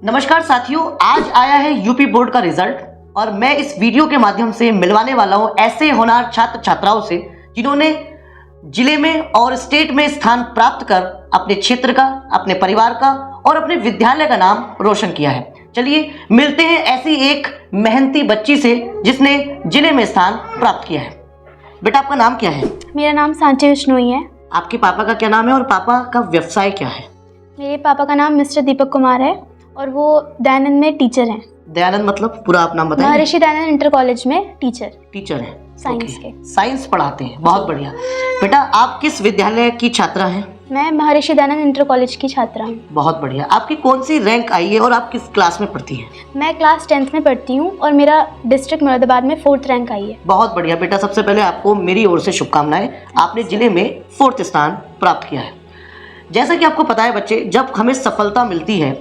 नमस्कार साथियों, आज आया है यूपी बोर्ड का रिजल्ट और मैं इस वीडियो के माध्यम से मिलवाने वाला हूं ऐसे होनहार छात्र छात्राओं से जिन्होंने जिले में और स्टेट में स्थान प्राप्त कर अपने क्षेत्र का, अपने परिवार का और अपने विद्यालय का नाम रोशन किया है। चलिए मिलते हैं ऐसी एक मेहनती बच्ची से जिसने जिले में स्थान प्राप्त किया है। बेटा, आपका नाम क्या है? मेरा नाम सांची विश्नोई है। आपके पापा का क्या नाम है और पापा का व्यवसाय क्या है? मेरे पापा का नाम मिस्टर दीपक कुमार है और वो दयानंद में टीचर हैं। दयानंद मतलब पूरा आप नाम बताइए। महर्षि दयानंद इंटर कॉलेज में टीचर हैं साइंस के। साइंस पढ़ाते हैं, बहुत बढ़िया। बेटा, आप किस विद्यालय की छात्रा हैं? मैं महर्षि दयानंद इंटर कॉलेज की छात्रा हूँ। बहुत बढ़िया। आपकी कौन सी रैंक आई है और आप किस क्लास में पढ़ती हैं? मैं क्लास 10th में पढ़ती हूँ और मेरा डिस्ट्रिक्ट मुरादाबाद में 4th रैंक आई है। बहुत बढ़िया बेटा, सबसे पहले आपको मेरी ओर से शुभकामनाएं। आपने जिले में 4th स्थान प्राप्त किया है। जैसा कि आपको पता है बच्चे, जब हमें सफलता मिलती है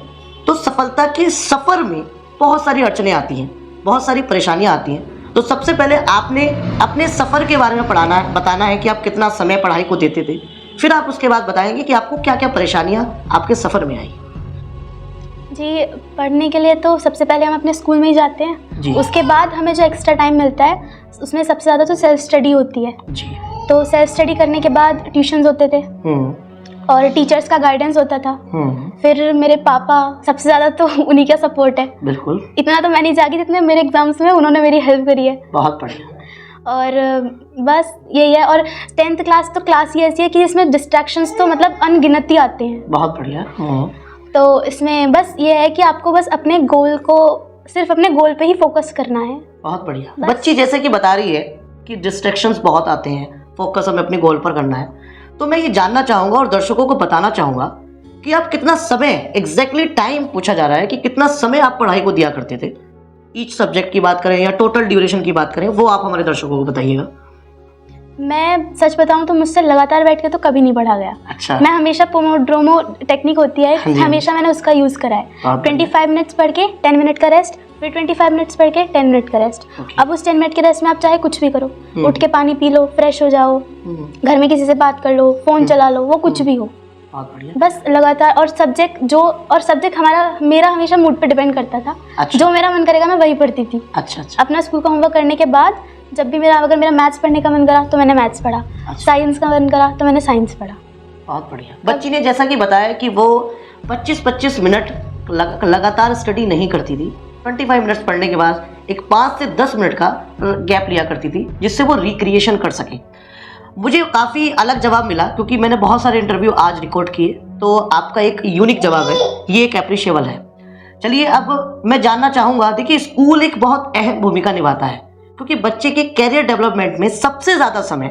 तो सफलता के सफर में बहुत सारी अड़चनें आती हैं, बहुत सारी परेशानियां आती हैं। तो सबसे पहले आपने अपने सफर के बारे में बताना है कि आप कितना समय पढ़ाई को देते थे। फिर आप उसके बाद बताएंगे कि आपको क्या क्या परेशानियां आपके सफर में आई। जी, पढ़ने के लिए तो सबसे पहले हम अपने स्कूल में ही जाते हैं। उसके बाद हमें जो एक्स्ट्रा टाइम मिलता है उसमें सबसे ज़्यादा तो सेल्फ स्टडी होती है जी। तो सेल्फ स्टडी करने के बाद ट्यूशन्स होते थे और टीचर्स का गाइडेंस होता था। फिर मेरे पापा, सबसे ज़्यादा तो उन्हीं का सपोर्ट है। बिल्कुल, इतना तो मैं नहीं जागी जितने मेरे एग्जाम्स में उन्होंने मेरी हेल्प करी है। बहुत बढ़िया। और बस यही है। और 10th क्लास तो क्लास ही ऐसी है कि इसमें डिस्ट्रैक्शंस तो मतलब अनगिनत ही आते हैं। बहुत बढ़िया। तो इसमें बस ये है कि आपको बस अपने गोल को, सिर्फ अपने गोल पे ही फोकस करना है। बहुत बढ़िया। बच्ची जैसे कि बता रही है कि डिस्ट्रैक्शंस बहुत आते हैं, फोकस हमें अपने गोल पर करना है। तो मैं ये जानना चाहूँगा और दर्शकों को बताना चाहूँगा कि आप कितना समय, एग्जैक्टली टाइम पूछा जा रहा है कि कितना समय आप पढ़ाई को दिया करते थे। ईच सब्जेक्ट की बात करें या टोटल ड्यूरेशन की बात करें, वो आप हमारे दर्शकों को बताइएगा। मैं सच बताऊं तो मुझसे लगातार बैठ के तो कभी नहीं पढ़ा गया। अच्छा। मैं हमेशा पोमोड्रोमो टेक्निक होती है, हमेशा मैंने उसका यूज़ करा है। 25 मिनट्स पढ़ के 10 मिनट का रेस्ट, फिर 25 मिनट्स पढ़ के 10 मिनट का रेस्ट। अब उस 10 मिनट के रेस्ट में आप चाहे कुछ भी करो, उठ के पानी पी लो, फ्रेश हो जाओ, घर में किसी से बात कर लो, फ़ोन चला लो, वो कुछ भी हो, बस लगातार। और सब्जेक्ट मेरा हमेशा मूड पे डिपेंड करता था। अच्छा। जो मेरा मन करेगा मैं वही पढ़ती थी। अच्छा। अपना स्कूल का होमवर्क करने के बाद जब भी अगर मेरा मैथ्स पढ़ने का मन करा तो मैंने मैथ्स पढ़ा। अच्छा। साइंस का मन करा तो मैंने साइंस पढ़ा। बहुत बढ़िया। बच्ची ने जैसा कि बताया कि वो 25-25 मिनट लगातार स्टडी नहीं करती थी। 25 मिनट्स पढ़ने के बाद एक 5 से 10 मिनट का गैप लिया करती थी जिससे वो रिक्रिएशन कर सके। मुझे काफ़ी अलग जवाब मिला क्योंकि मैंने बहुत सारे इंटरव्यू आज रिकॉर्ड किए, तो आपका एक यूनिक जवाब है, ये एक एप्रिशिएबल है। चलिए अब मैं जानना चाहूँगा, देखिए स्कूल एक बहुत अहम भूमिका निभाता है क्योंकि बच्चे के कैरियर डेवलपमेंट में सबसे ज़्यादा समय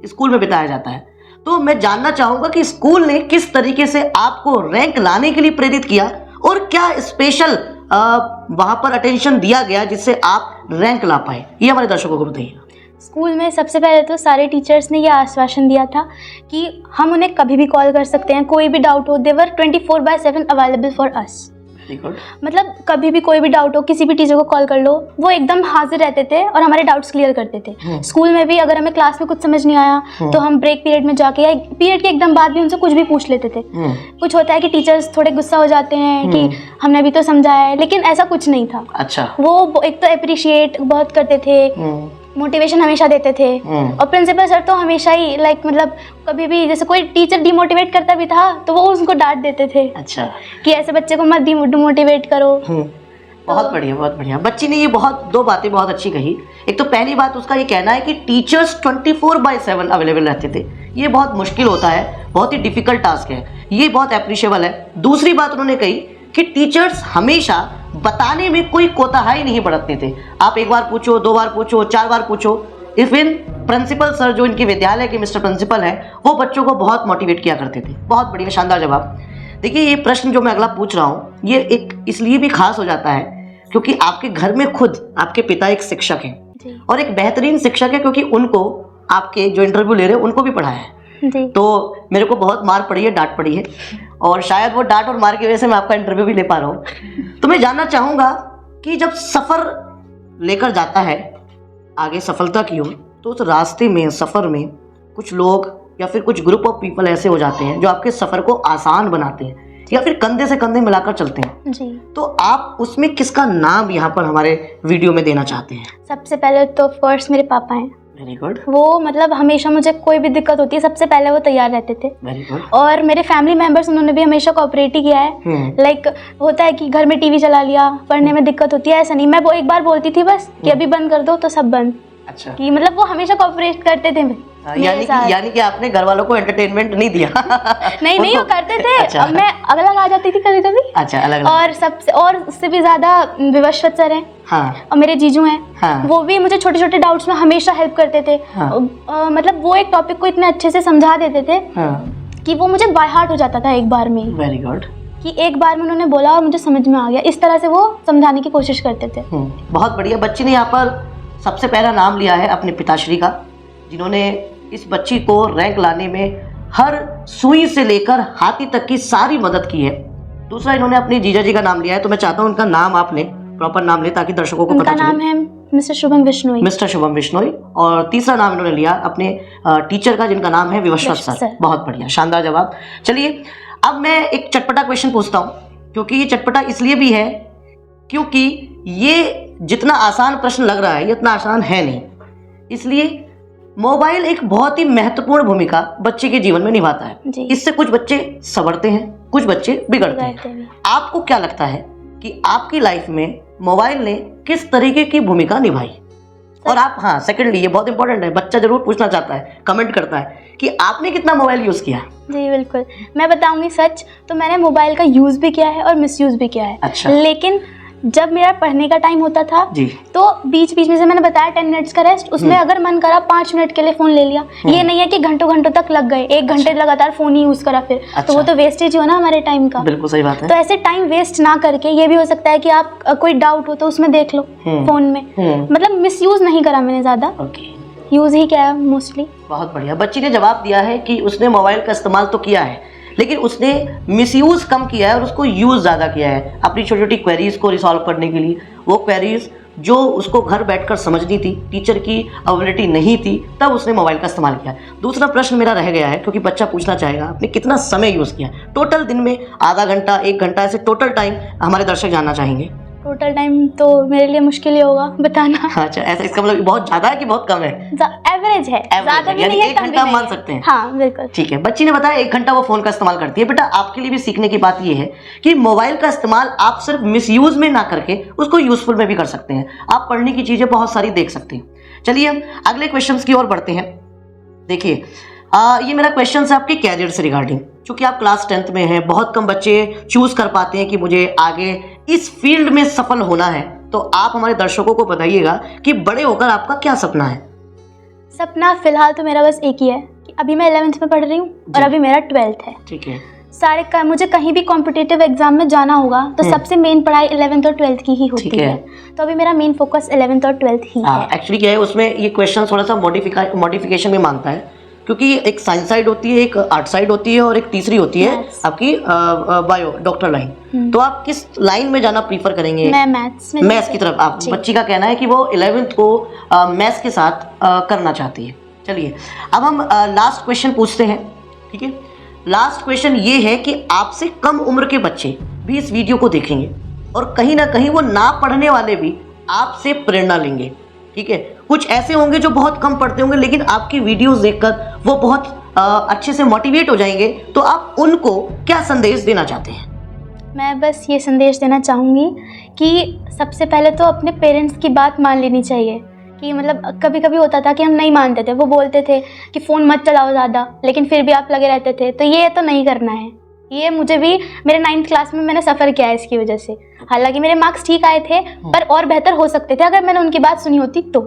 स्कूल में बिताया जाता है। तो मैं जानना चाहूँगा कि स्कूल ने किस तरीके से आपको रैंक लाने के लिए प्रेरित किया और क्या स्पेशल वहाँ पर अटेंशन दिया गया जिससे आप रैंक ला पाए, ये हमारे दर्शकों को बताइए। स्कूल में सबसे पहले तो सारे टीचर्स ने यह आश्वासन दिया था कि हम उन्हें कभी भी कॉल कर सकते हैं, कोई भी डाउट हो। देवर 24/7 अवेलेबल फॉर अस। मतलब कभी भी कोई भी डाउट हो, किसी भी टीचर को कॉल कर लो, वो एकदम हाजिर रहते थे और हमारे डाउट्स क्लियर करते थे। स्कूल में भी अगर हमें क्लास में कुछ समझ नहीं आया तो हम ब्रेक पीरियड में जाके या पीरियड के एकदम बाद भी उनसे कुछ भी पूछ लेते थे। कुछ होता है कि टीचर्स थोड़े गुस्सा हो जाते हैं कि हमने अभी तो समझाया है, लेकिन ऐसा कुछ नहीं था। अच्छा। वो एक तो अप्रिशिएट बहुत करते थे, मोटिवेशन हमेशा देते थे। और प्रिंसिपल सर तो हमेशा ही मतलब कभी भी जैसे कोई टीचर डिमोटिवेट करता भी था तो वो उसको डांट देते थे। अच्छा। कि ऐसे बच्चे को मत डिमोटिवेट करो। बहुत बढ़िया, बहुत बढ़िया। बच्ची ने ये दो बातें बहुत अच्छी कही। एक तो पहली बात उसका ये कहना है कि टीचर्स 24/7 अवेलेबल रहते थे। ये बहुत मुश्किल होता है, बहुत ही डिफिकल्ट टास्क है, ये बहुत अप्रिशिएबल है। दूसरी बात उन्होंने कही कि टीचर्स हमेशा बताने में कोई कोताही नहीं बरतते थे। आप एक बार पूछो, 2 बार पूछो, 4 बार पूछो। इवन प्रिंसिपल सर जो इनके विद्यालय के मिस्टर प्रिंसिपल हैं, वो बच्चों को बहुत मोटिवेट किया करते थे। बहुत बढ़िया, शानदार जवाब। देखिए ये प्रश्न जो मैं अगला पूछ रहा हूँ, ये एक इसलिए भी खास हो जाता है क्योंकि आपके घर में खुद आपके पिता एक शिक्षक हैं और एक बेहतरीन शिक्षक है क्योंकि उनको आपके जो इंटरव्यू ले रहे हैं उनको भी पढ़ाया है। तो मेरे को बहुत मार पड़ी है, डांट पड़ी है और शायद वो डांट और मार की वजह से मैं आपका इंटरव्यू भी ले पा रहा हूँ। तो मैं जानना चाहूँगा कि जब सफ़र लेकर जाता है आगे सफलता की ओर, तो उस रास्ते में, सफ़र में कुछ लोग या फिर कुछ ग्रुप ऑफ पीपल ऐसे हो जाते हैं जो आपके सफ़र को आसान बनाते हैं या फिर कंधे से कंधे मिलाकर चलते हैं जी। तो आप उसमें किसका नाम यहाँ पर हमारे वीडियो में देना चाहते हैं? सबसे पहले तो फर्स्ट मेरे पापा हैं। Very good. वो मतलब हमेशा मुझे कोई भी दिक्कत होती है सबसे पहले वो तैयार रहते थे। Very good. और मेरे फैमिली मेंबर्स उन्होंने भी हमेशा कोऑपरेट ही किया है। लाइक होता है कि घर में टीवी चला लिया, पढ़ने में दिक्कत होती है, ऐसा नहीं। मैं वो एक बार बोलती थी बस कि अभी बंद कर दो तो सब बंद। अच्छा। कि मतलब वो हमेशा कोऑपरेट करते थे यानी कि आपने घर वालों को एंटरटेनमेंट नहीं दिया? नहीं वो करते थे। अच्छा। अब मैं अलग आ जाती थी कभी कभी। अच्छा, अलग। और सबसे और उससे भी ज्यादा विवस्वत सर हैं। हाँ। और मेरे जीजू हैं। हाँ। वो भी मुझे छोटे छोटे डाउट्स में हमेशा हेल्प करते थे। हाँ। मतलब वो एक टॉपिक को इतने अच्छे से समझा देते थे कि वो मुझे बाय हार्ट हो जाता था एक बार में। Very good. कि एक बार में उन्होंने बोला और मुझे समझ में आ गया, इस तरह से वो समझाने की कोशिश करते थे। बहुत बढ़िया। बच्ची ने यहाँ पर सबसे पहला नाम लिया है अपने पिताश्री का, जिन्होंने इस बच्ची को रैंक लाने में हर सुई से लेकर हाथी तक की सारी मदद की है। दूसरा, इन्होंने अपने जीजा जी का नाम लिया है, तो मैं चाहता हूँ उनका नाम आप लें, प्रॉपर नाम लें, ताकि दर्शकों को पता चले। उनका नाम है मिस्टर शुभम बिश्नोई। मिस्टर शुभम बिश्नोई। और तीसरा नाम इन्होंने लिया अपने टीचर का, जिनका नाम है विवस्वत सर। बहुत बढ़िया, शानदार जवाब। चलिए अब मैं एक चटपटा क्वेश्चन पूछता हूँ, क्योंकि ये चटपटा इसलिए भी है क्योंकि ये जितना आसान प्रश्न लग रहा है ये इतना आसान है नहीं। इसलिए मोबाइल एक बहुत ही महत्वपूर्ण भूमिका बच्चे के जीवन में निभाता है। इससे कुछ बच्चे संवरते हैं, कुछ बच्चे बिगड़ते हैं। आपको क्या लगता है कि आपकी लाइफ में मोबाइल ने किस तरीके की भूमिका निभाई? और आप, हाँ सेकंडली, ये बहुत इंपॉर्टेंट है, बच्चा जरूर पूछना चाहता है, कमेंट करता है कि आपने कितना मोबाइल यूज किया? जी बिल्कुल, मैं बताऊंगी सच तो मैंने मोबाइल का यूज भी किया है और मिसयूज भी किया है। अच्छा। लेकिन जब मेरा पढ़ने का टाइम होता था जी, तो बीच बीच में से मैंने बताया 10 मिनट्स का रेस्ट, उसमें अगर मन करा 5 मिनट के लिए फोन ले लिया। ये नहीं है कि घंटों घंटों तक लग गए, 1 घंटे लगातार फोन ही यूज करा फिर। तो वो तो वेस्टेज हो ना हमारे टाइम का। बिल्कुल सही बात है। तो ऐसे टाइम वेस्ट ना करके ये भी हो सकता है कि आप कोई डाउट हो तो उसमें देख लो फोन में। मतलब मिसयूज नहीं करा मैंने, ज्यादा यूज ही किया है मोस्टली। बहुत बढ़िया। बच्ची ने जवाब दिया है कि उसने मोबाइल का इस्तेमाल तो किया है, लेकिन उसने मिसयूज कम किया है और उसको यूज ज़्यादा किया है अपनी छोटी छोटी क्वेरीज को रिसॉल्व करने के लिए। वो क्वेरीज जो उसको घर बैठकर समझनी थी, टीचर की अवेलेबिलिटी नहीं थी, तब उसने मोबाइल का इस्तेमाल किया। दूसरा प्रश्न मेरा रह गया है, क्योंकि बच्चा पूछना चाहेगा आपने कितना समय यूज़ किया टोटल, दिन में आधा घंटा, 1 घंटा, ऐसे टोटल टाइम हमारे दर्शक जानना चाहेंगे। टोटल टाइम तो मेरे लिए मुश्किल ही होगा बताना। अच्छा, ऐसा इसका मतलब बहुत ज़्यादा है कि बहुत कम है? एवरेज है, ज़्यादा भी नहीं है, 1 घंटा मान सकते हैं। हाँ बिल्कुल ठीक है। बच्ची ने बताया 1 घंटा वो फोन का इस्तेमाल करती है। बेटा आपके लिए भी सीखने की बात ये है कि मोबाइल का इस्तेमाल आप सिर्फ मिसयूज में ना करके उसको यूजफुल में भी कर सकते हैं। आप पढ़ने की चीजें बहुत सारी देख सकते हैं। चलिए हम अगले क्वेश्चन की ओर बढ़ते हैं। देखिए ये मेरा क्वेश्चन है आपके कैरियर से रिगार्डिंग। चूंकि आप क्लास 10th में हैं, बहुत कम बच्चे चूज कर पाते हैं कि मुझे आगे इस फील्ड में सफल होना है, तो आप हमारे दर्शकों को बताइएगा कि बड़े होकर आपका क्या सपना है? सपना फिलहाल तो मेरा बस एक ही है कि अभी मैं 11th में पढ़ रही हूँ और अभी मेरा 12th है। ठीक है। मुझे कहीं भी कॉम्पिटिटिव एग्जाम में जाना होगा तो सबसे मेन पढ़ाई 11th और 12th की ही होती है। तो अभी मेरा मेन फोकस 11th और 12th ही है। एक्चुअली क्या है, उसमें ये क्वेश्चन थोड़ा सा मॉडिफिकेशन में मांगता है, क्योंकि एक साइंस साइड होती है, एक आर्ट साइड होती है और एक तीसरी होती है आपकी बायो डॉक्टर लाइन। तो आप किस लाइन में जाना प्रीफर करेंगे? मैं मैथ्स की तरफ। आप बच्ची का कहना है कि वो 11th को मैथ्स के साथ करना चाहती है। चलिए अब हम लास्ट क्वेश्चन पूछते हैं। ठीक है, लास्ट क्वेश्चन ये है कि आपसे कम उम्र के बच्चे भी इस वीडियो को देखेंगे और कहीं ना कहीं वो ना पढ़ने वाले भी आपसे प्रेरणा लेंगे। ठीक है, कुछ ऐसे होंगे जो बहुत कम पढ़ते होंगे, लेकिन आपकी वीडियोस देखकर वो बहुत अच्छे से मोटिवेट हो जाएंगे। तो आप उनको क्या संदेश देना चाहते हैं? मैं बस ये संदेश देना चाहूँगी कि सबसे पहले तो अपने पेरेंट्स की बात मान लेनी चाहिए। कि मतलब कभी कभी होता था कि हम नहीं मानते थे, वो बोलते थे कि फ़ोन मत चलाओ ज़्यादा, लेकिन फिर भी आप लगे रहते थे। तो ये तो नहीं करना है। ये मुझे भी मेरे 9th क्लास में मैंने सफ़र किया है इसकी वजह से। हालांकि मेरे मार्क्स ठीक आए थे, पर और बेहतर हो सकते थे अगर मैंने उनकी बात सुनी होती तो।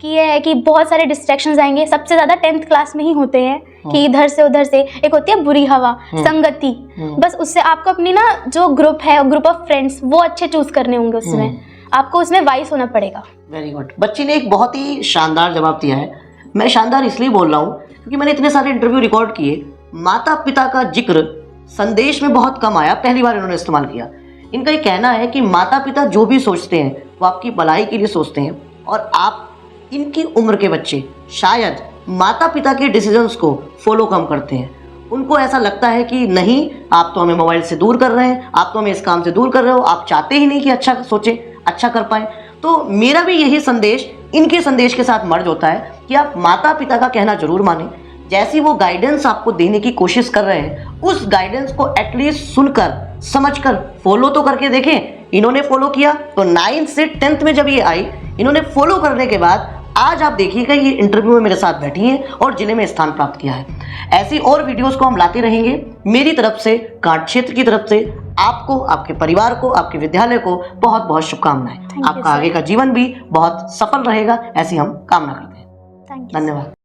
कि ये है कि बहुत सारे डिस्ट्रैक्शंस आएंगे, सबसे ज़्यादा 10th क्लास में ही होते हैं कि इधर से उधर से। एक होती है बुरी हवा, संगति, बस उससे आपको अपनी ना जो ग्रुप है, ग्रुप ऑफ फ्रेंड्स, वो अच्छे चूज करने होंगे। उसमें आपको उसमें वाइस होना पड़ेगा। Very good. बच्ची ने एक बहुत ही शानदार जवाब दिया है। मैं शानदार इसलिए बोल रहा हूँ क्योंकि मैंने इतने सारे इंटरव्यू रिकॉर्ड किए, माता पिता का जिक्र संदेश में बहुत कम आया, पहली बार इन्होंने इस्तेमाल किया। इनका ये कहना है कि माता पिता जो भी सोचते हैं वो आपकी भलाई के लिए सोचते हैं, और आप इनकी उम्र के बच्चे शायद माता पिता के डिसीजंस को फॉलो कम करते हैं। उनको ऐसा लगता है कि नहीं, आप तो हमें मोबाइल से दूर कर रहे हैं, आप तो हमें इस काम से दूर कर रहे हो, आप चाहते ही नहीं कि अच्छा सोचें, अच्छा कर पाए। तो मेरा भी यही संदेश इनके संदेश के साथ मर्ज होता है कि आप माता पिता का कहना जरूर मानें। जैसी वो गाइडेंस आपको देने की कोशिश कर रहे हैं, उस गाइडेंस को एटलीस्ट सुनकर समझकर फॉलो तो करके देखें। इन्होंने फॉलो किया तो 9th से 10th में जब ये आई, इन्होंने फॉलो करने के बाद आज आप देखिएगा ये इंटरव्यू में मेरे साथ बैठी हैं और जिले में स्थान प्राप्त किया है। ऐसी और वीडियोस को हम लाते रहेंगे। मेरी तरफ से, कांट क्षेत्र की तरफ से आपको, आपके परिवार को, आपके विद्यालय को बहुत बहुत शुभकामनाएं। आपका आगे का जीवन भी बहुत सफल रहेगा, ऐसी हम कामना करते हैं। धन्यवाद।